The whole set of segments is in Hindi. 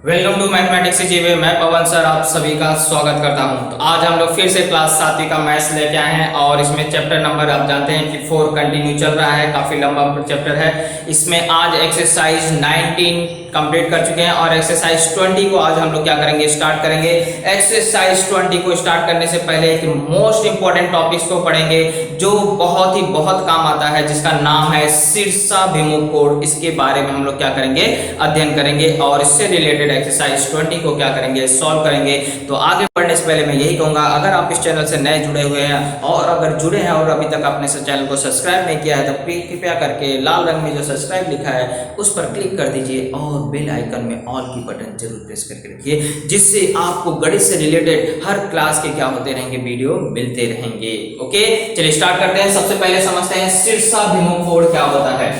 वेलकम टू मैथमेटिक्स जीवे। मैं पवन सर आप सभी का स्वागत करता हूं। तो आज हम लोग फिर से क्लास 7वीं का मैथ्स लेके आए हैं और इसमें चैप्टर नंबर आप जानते हैं कि 4 कंटिन्यू चल रहा है, काफी लंबा चैप्टर है। इसमें आज एक्सरसाइज 19 कंप्लीट कर चुके हैं और एक्सरसाइज 20 को आज हम लोग क्या करेंगे, स्टार्ट करेंगे। एक्सरसाइज 20 को स्टार्ट करने से पहले एक मोस्ट इंपॉर्टेंट टॉपिक्स को पढ़ेंगे जो बहुत काम आता है, जिसका नाम है शीर्षाभिमुख कोण। इसके बारे में हम लोग क्या करेंगे, अध्ययन करेंगे और इससे रिलेटेड एक्सरसाइज 20 को क्या करेंगे, सॉल्व करेंगे। तो आगे बढ़ने से पहले मैं यही कहूंगा, अगर आप इस चैनल से नए जुड़े हुए हैं और अगर जुड़े हैं और अभी तक आपने चैनल को सब्सक्राइब नहीं किया है तो कृपया करके लाल रंग में जो सब्सक्राइब लिखा है उस पर क्लिक कर दीजिए और बेल आइकन में ऑल की बटन जरूर प्रेस करके रखिए, जिससे आपको गणित से रिलेटेड हर क्लास के क्या होते रहेंगे, वीडियो मिलते रहेंगे। ओके, चलिए स्टार्ट करते हैं। सबसे पहले समझते हैं शीर्षाभिमुख कोण क्या होता है।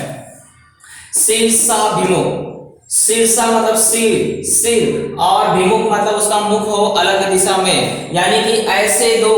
शीर्षाभिमुख, शीर्षा मतलब सिर और भिमुख मतलब उसका मुख हो अलग दिशा में, यानी कि ऐसे दो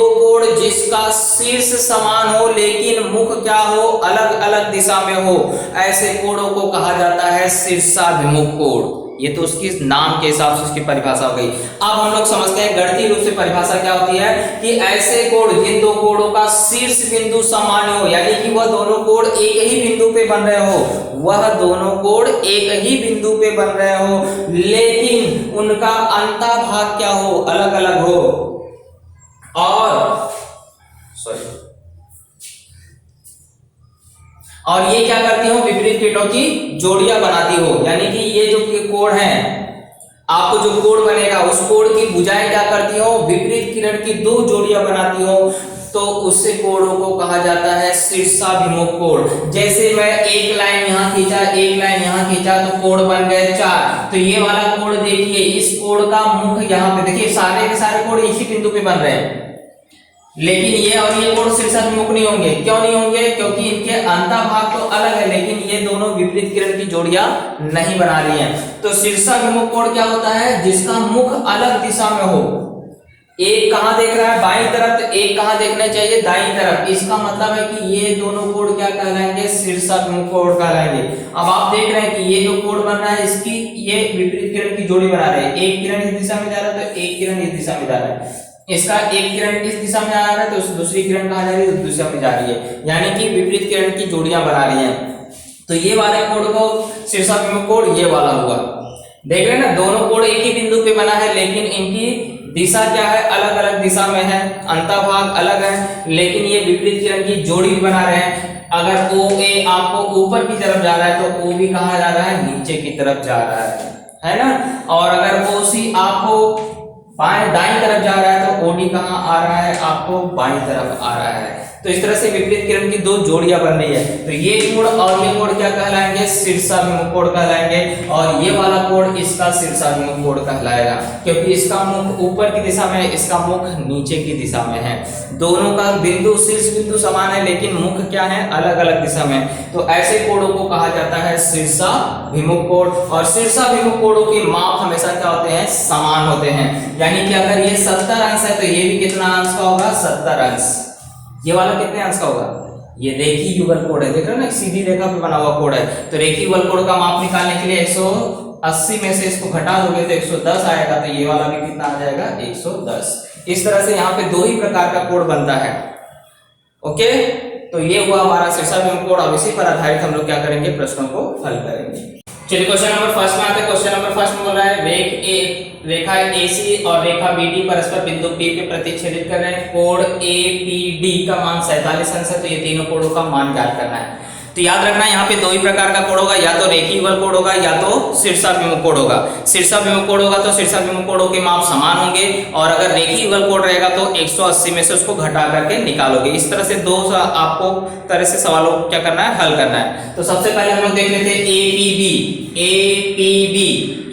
कोण जिसका शीर्ष समान हो लेकिन मुख क्या हो, अलग अलग दिशा में हो, ऐसे कोणों को कहा जाता है शीर्षाभिमुख कोण। ये तो उसकी नाम के हिसाब से उसकी परिभाषा हो गई। अब हम लोग समझते हैं गणितीय रूप से परिभाषा क्या होती है कि ऐसे कोण जिन दो कोणों का शीर्ष बिंदु समान हो, यानी कि वह दोनों कोण एक ही बिंदु पे बन रहे हो, वह दोनों कोण एक ही बिंदु पे बन रहे हो लेकिन उनका अंतःभाग क्या हो, अलग अलग हो। और ये क्या करती हो, विपरीत किरणों की जोड़ियां बनाती हो, यानी कि ये जो कोण है, आपको जो कोण बनेगा उस कोण की भुजाएं क्या करती हो, विपरीत किरण की दो जोड़ियां बनाती हो, तो उससे कोणों को कहा जाता है शीर्षाभिमुख कोण। जैसे मैं एक लाइन यहाँ खींचा, एक लाइन यहाँ खींचा तो कोण बन गए 4। तो ये वाला कोण देखिए, इस कोण का मुख यहाँ पे देखिए, सारे के सारे कोण इसी बिंदु पे बन रहे हैं, लेकिन ये और ये कोण शीर्षाभिमुख नहीं होंगे। क्यों नहीं होंगे? क्योंकि इनके अंतःभाग तो अलग है लेकिन ये दोनों विपरीत किरण की जोड़ियां नहीं बना रही हैं। तो शीर्षाभिमुख कोण क्या होता है, जिसका मुख अलग दिशा में हो। एक कहां देख रहा है, बाईं तरफ, तो एक कहां देखना चाहिए, दाईं तरफ। इसका मतलब है कि ये दोनों कोण क्या कहलाएंगे, शीर्षाभिमुख कोण कहलाएंगे। अब आप देख रहे हैं कि ये जो कोण बन रहा है इसकी ये विपरीत किरण की जोड़ी बना रहे हैं। एक किरण इस दिशा में जा रहा है तो एक किरण इस दिशा में जा रहा है, इसका एक किरण इस दिशा में आ रहा है तो दूसरी किरण कहां जा रही है, तो दिशा में जा रही है, यानी कि विपरीत किरण की जोड़ियां बना रही हैं। तो ये वाले कोण को शीर्षाभिमुख कोण ये वाला हुआ। देख रहे हैं ना, दोनों कोण एक ही बिंदु पे बना है लेकिन इनकी दिशा क्या है, अलग अलग दिशा में है, अंतःभाग अलग है, लेकिन ये विपरीत किरण की जोड़ी बना रहे हैं। अगर ओ ए आपको ऊपर की तरफ जा रहा है तो ओ भी कहां जा रहा है, नीचे की तरफ जा रहा है ना। और अगर ओ सी आपको दाईं तरफ जा रहा है तो ओडी कहां आ रहा है, आपको बाईं तरफ आ रहा है। तो इस तरह से विपरीत किरण की दो जोड़ियां बन रही है। तो ये कोण और ये कोण क्या कहलाएंगे, शीर्षाभिमुख कोण कहलाएंगे, और ये वाला कोण इसका शीर्षाभिमुख कोण कहलाएगा, क्योंकि इसका मुख ऊपर की दिशा में है, इसका मुख नीचे की दिशा में है। दोनों का बिंदु शीर्ष बिंदु समान है लेकिन मुख क्या है, अलग अलग दिशा में। तो ऐसे कोणों को कहा जाता है शीर्षाभिमुख कोण। और शीर्षाभिमुख कोणों के माप हमेशा क्या होते हैं, समान होते हैं। यानी कि अगर ये 70 अंश है तो ये भी कितना अंश का होगा, 70 अंश। ये वाला कितने अंश का होगा, ये रेखीय युगल कोण है, देख रहे हो ना, सीधी रेखा पे बना हुआ कोण है। तो रेखीय युगल कोण का माप निकालने के लिए 180 में से इसको घटा दोगे तो 110 आएगा, तो ये वाला भी कितना आ जाएगा, 110। इस तरह से यहाँ पे दो ही प्रकार का कोण बनता है। ओके, तो ये हुआ हमारा शीर्षाभिमुख कोण। अब इसी पर आधारित हम लोग क्या करेंगे, प्रश्नों को हल करेंगे। चलिए क्वेश्चन नंबर फर्स्ट में आते हैं। क्वेश्चन नंबर फर्स्ट में बोल रहा है रेखा AC और रेखा BD परस्पर बिंदु P पे प्रतिच्छेदित कर रहे हैं। कोण APD का मान 47 अंश है, तो ये तीनों कोणों का मान ज्ञात करना है। तो याद रखना यहाँ पे दो ही प्रकार का कोण होगा, या तो रेखीय युगल कोण होगा या तो शीर्षाभिमुख कोण होगा। शीर्षाभिमुख कोण होगा तो शीर्षाभिमुख कोणों के माप समान होंगे, और अगर रेखीय युगल कोण रहेगा तो 180 में से उसको घटा करके निकालोगे। इस तरह से दो आपको तरह से सवालों को क्या करना है, हल करना है। तो सबसे पहले हम लोग देख लेते हैं APB।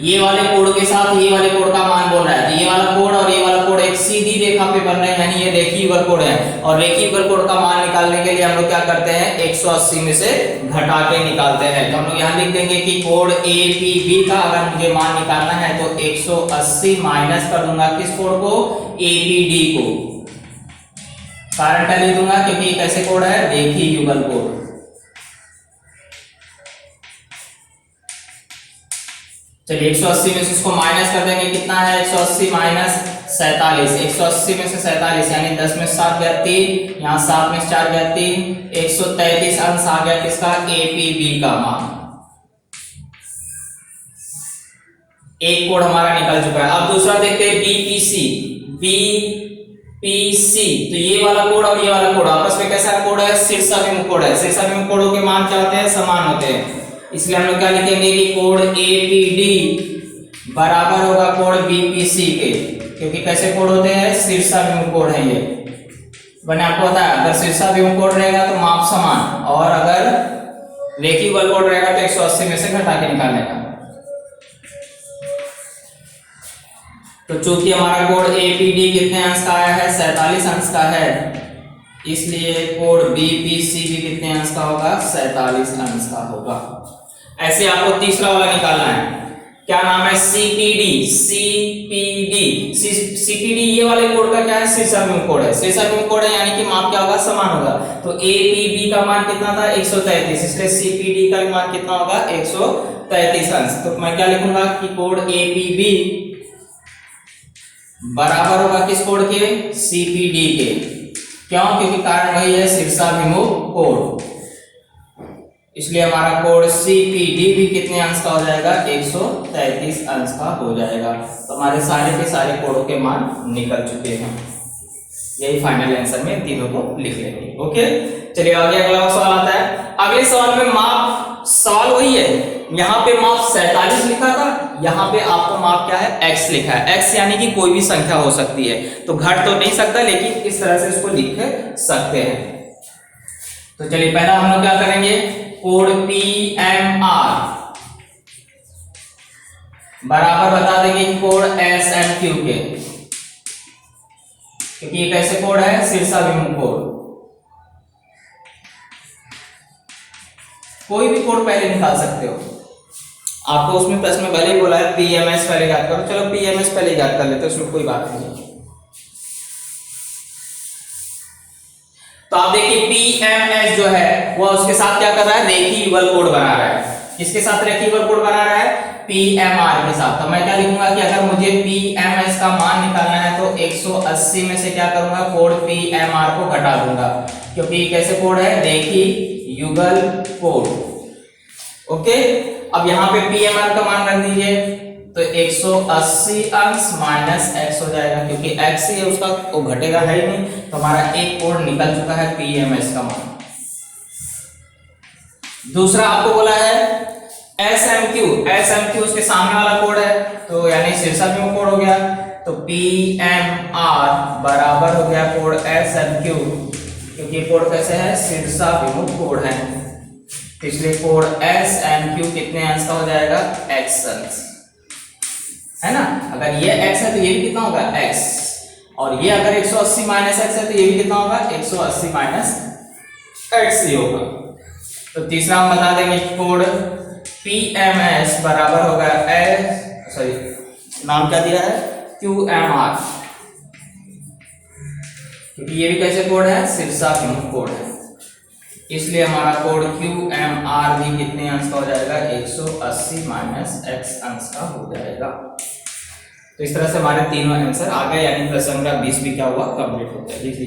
ये वाले कोण के साथ ये वाले कोण का मान बोल रहा है, तो ये वाला कोण और ये वाला कोण एक सीधी रेखा पे बन रहे हैं, यानी ये रेखीय युगल कोण है। और रेखीय युगल कोण का मान निकालने के लिए हम लोग क्या करते हैं, 180 में से घटा के निकालते हैं। तो हम लोग यहाँ लिख देंगे कि कोण APB का अगर मुझे मान निकालना है तो 180 माइनस कर दूंगा किस कोण को, APD को। कारण क्या लिख दूंगा, क्योंकि कैसे कोण है, रेखीय युगल कोण। चलिए 180 में से इसको माइनस कर देंगे, कितना है 180 माइनस 47, 180 में से 47 यानी 10 में 7 गया 3, यहाँ 7 में 4 गया 3, 133 अंश आ गया किसका, एपीबी का मान। एक कोड हमारा निकल चुका है। अब दूसरा देखते हैं बीपीसी। बीपीसी तो ये वाला कोड और ये वाला कोड आपस में कैसा कोड है, शीर्षाभिमुख कोड है। शीर्षाभिमुख कोडों के मान क्या होते हैं, समान होते हैं, इसलिए हम लोग क्या लिखेंगे कि कोड एपीडी बराबर होगा कोड बीपीसी के, क्योंकि कैसे कोड होते हैं, शीर्षाभिमुख कोड है ये। मैंने आपको बताया अगर शीर्षाभिमुख कोड रहेगा तो माप समान, और अगर रेखीय बल कोड रहेगा तो 180 में से घटा के निकालने का। तो चूंकि हमारा कोड एपीडी कितने अंश का आया है, 47 अंश का है, इसलिए कोड बीपीसी भी कितने अंश का होगा, 47 अंश का होगा। ऐसे आपको तीसरा वाला निकालना है, क्या नाम है, सीपीडी। सीपीडी सीपीडी ये वाले कोड का क्या है, शीर्षाभिमुख कोड है। शीर्षाभिमुख कोड है यानी कि माप क्या होगा, समान होगा। तो एपीबी का मान कितना था, 133, इसलिए सीपीडी का मान कितना होगा, 133 अंश। तो मैं क्या लिखूंगा कि कोड एपीबी बराबर होगा किस कोड के, सीपीडी के। क्यों, क्योंकि कारण वही है, शीर्षाभिमुख कोड, इसलिए हमारा कोड सीपीडी भी कितने अंश का हो जाएगा, 133 अंश का हो जाएगा। तो हमारे सारे के सारे कोडों के मान निकल चुके हैं। यही फाइनल आंसर में तीनों को लिख लेंगे। ओके, चलिए आगे अगला सवाल आता है। अगले सवाल में माप, सवाल वही है, यहाँ पे माप 47 लिखा था, यहाँ पे आपको माप क्या है, x लिखा है। x यानी कि कोई भी संख्या हो सकती है, तो घट तो नहीं सकता, लेकिन इस तरह से इसको लिख सकते हैं। तो चलिए पहला हम लोग क्या करेंगे, कोड PMR बराबर बता देंगे कोड SMQ के, क्योंकि ये कैसे कोड है, शीर्षाभिमुख कोड। कोई भी कोड पहले निकाल सकते हो, आपको उसमें प्रश्न में भले ही बोला है PMS पहले याद करो, चलो PMS पहले याद कर लेते हैं, उसमें कोई बात नहीं। तो आप देखिए PMS जो है वो उसके साथ क्या कर रहा है, रेखीय युगल कोड बना रहा है। किसके साथ रेखीय युगल कोड बना रहा है, PMR के साथ। तो मैं क्या लिखूंगा कि अगर मुझे PMS का मान निकालना है तो 180 में से क्या करूंगा, कोड PMR को घटा दूंगा, क्योंकि कैसे कोड है, रेखीय युगल कोड। ओके, अब यहाँ पे PMR का मान रख दीजिए, तो 180 अंश माइनस x हो जाएगा, क्योंकि x ही है उसका, वो घटेगा है ही नहीं। तो हमारा एक कोड निकल चुका है PMS का मान। दूसरा आपको बोला है SMQ। SMQ उसके सामने वाला कोड है, तो यानी शीर्षाभिमुख कोड हो गया। तो PMR बराबर हो गया कोड SMQ, क्योंकि कोड कैसे है, शीर्षाभिमुख कोड है, इसलिए कोड SMQ कितने अंश का हो जाएगा, x अंश, है ना। अगर ये x है तो ये भी कितना होगा, x, और ये अगर 180 माइनस x है तो ये भी कितना होगा, 180 माइनस x ही होगा। तो तीसरा हम बता देंगे कोड PMS बराबर होगा नाम क्या दिया है, QMR, क्योंकि ये भी कैसे कोड है, शीर्षाभिमुख कोड है, इसलिए हमारा कोड QMR भी कितने अंश का हो जाएगा, 180 माइनस x अंश का हो जाएगा। तो इस तरह से हमारे तीनों आंसर आ गए, यानी प्रश्न संख्या 20 भी क्या हुआ, कंप्लीट हो गया।